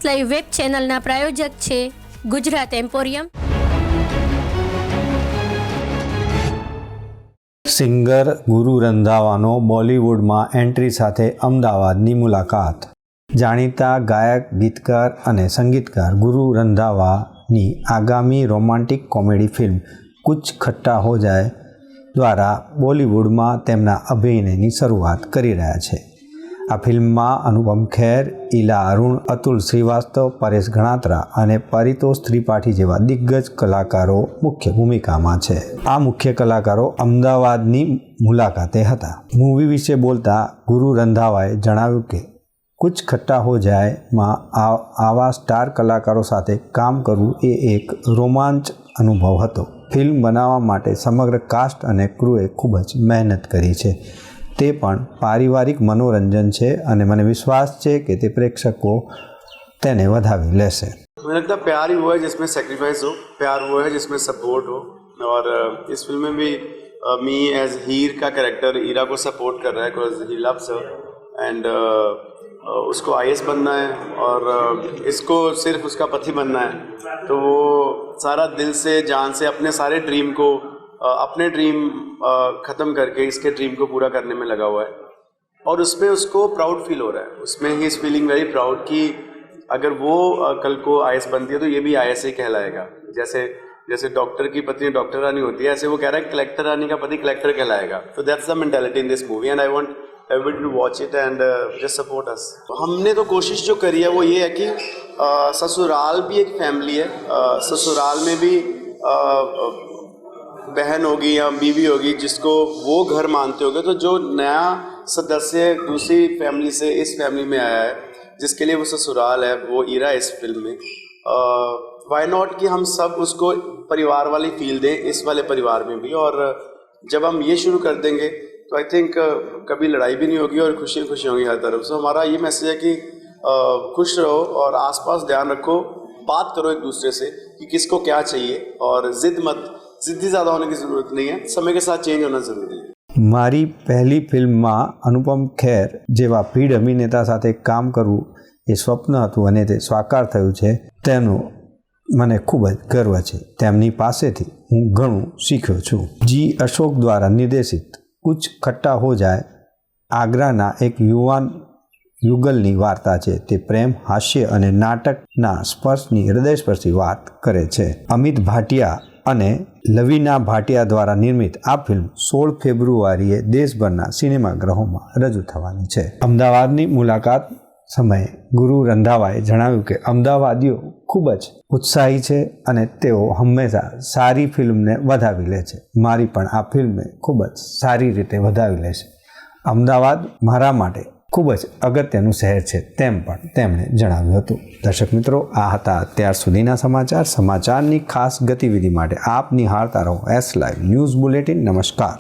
Live web ચેનલના પ્રાયોજક છે Gujarat emporium. Singer ગુરુ રંધાવાનો બોલિવૂડમાં એન્ટ્રી સાથે અમદાવાદની મુલાકાત. જાણીતા ગાયક, ગીતકાર અને સંગીતકાર ગુરુ રંધાવાની આગામી રોમાન્ટિક કોમેડી ફિલ્મ કુછ ખટ્ટા હો જાએ દ્વારા બોલિવૂડમાં તેમના અભિનયની શરૂઆત કરી રહ્યા છે. આ ફિલ્મમાં અનુપમ ખેર, ઈલા અરુણ, અતુલ શ્રીવાસ્તવ, પરેશ ગણાત્રા અને પરિતોષ ત્રિપાઠી જેવા દિગ્ગજ કલાકારો મુખ્ય ભૂમિકામાં છે. આ મુખ્ય કલાકારો અમદાવાદની મુલાકાતે હતા. મૂવી વિશે બોલતા ગુરુ રંધાવાએ જણાવ્યું કે કુછ ખટ્ટા હો જાએમાં આવા સ્ટાર કલાકારો સાથે કામ કરવું એ એક રોમાંચ અનુભવ હતો. ફિલ્મ બનાવવા માટે સમગ્ર કાસ્ટ અને ક્રૂએ ખૂબ જ મહેનત કરી છે. તે પણ પારિવારિક મનોરંજન છે અને મને વિશ્વાસ છે કે તે પ્રેક્ષકો તેને વધાવી લેશે. मुझे लगता है प्यार ही वो है जिसमें सेक्रीफाइस हो, प्यार वो है जिसमें सपोर्ट हो. और इस फिल्म में भी मी एज हीर का कैरेक्टर ईरा को सपोर्ट कर रहा है because he loves her and उसको आईएएस बनना है और इसको सिर्फ उसका पति बनना है. तो वो सारा दिल से जान से अपने सारे ड्रीम को अपने ड्रीम ख़त्म करके इसके ड्रीम को पूरा करने में लगा हुआ है और उसमें उसको प्राउड फील हो रहा है. उसमें he is feeling very proud कि अगर वो कल को आईएएस बनती है तो ये भी आईएएस ही कहलाएगा. जैसे डॉक्टर की पत्नी डॉक्टर रानी होती है, ऐसे वो कह रहा है कलेक्टर रानी का पति कलेक्टर कहलाएगा. तो that's the mentality in this movie and I want everybody to watch it and just support us. हमने तो कोशिश जो करी है वो ये है कि ससुराल भी एक फैमिली है. ससुराल में भी बहन होगी या बीवी होगी जिसको वो घर मानते होगे, तो जो नया सदस्य दूसरी फैमिली से इस फैमिली में आया है जिसके लिए वो ससुराल है, वो ईरा इस फिल्म में. वाई नॉट कि हम सब उसको परिवार वाली फील दें इस वाले परिवार में भी. और जब हम ये शुरू कर देंगे तो आई थिंक कभी लड़ाई भी नहीं होगी और खुशी खुशी होंगी हर तरफ. सो हमारा ये मैसेज है कि खुश रहो और आसपास ध्यान रखो, बात करो एक दूसरे से कि किसको क्या चाहिए और ज़िद्दी ज़्यादा होने की ज़रूरत नहीं है. समय के साथ चेंज होना ज़रूरी है. મારી પહેલી ફિલ્મમાં અનુપમ ખેર જેવા પીઢ અભિનેતા સાથે કામ કરવું એ સ્વપ્ન હતું અને તે સાકાર થયું છે. તેનું મને ખૂબ જ ગર્વ છે. તેમની પાસેથી હું ઘણું શીખ્યો છું. જી અશોક દ્વારા નિર્દેશિત કુછ ખટ્ટા હો જાએ આગ્રાના એક યુવાન યુગલની વાર્તા છે. તે પ્રેમ, હાસ્ય અને નાટકના સ્પર્શની હૃદયસ્પર્શી વાત કરે છે. અમિત ભાટિયા અને લવીના ભાટિયા દ્વારા નિર્મિત આ ફિલ્મ 16 ફેબ્રુઆરીએ દેશભરના સિનેમાગૃહોમાં રજૂ થવાની છે. અમદાવાદની મુલાકાત સમયે ગુરુ રંધાવાએ જણાવ્યું કે અમદાવાદીઓ ખૂબ જ ઉત્સાહી છે અને તેઓ હંમેશા સારી ફિલ્મને વધાવી લે છે. મારી પણ આ ફિલ્મને ખૂબ જ સારી રીતે વધાવી લે છે. અમદાવાદ મારા માટે ખૂબ જ અગત્યનું શહેર છે તેમ પણ તેમણે જણાવ્યું હતું. દર્શક મિત્રો, આ હતા અત્યાર સુધીના સમાચાર. સમાચારની ખાસ ગતિવિધિ માટે આપ નિહાળતા રહો એસ લાઈવ ન્યૂઝ બુલેટિન. નમસ્કાર.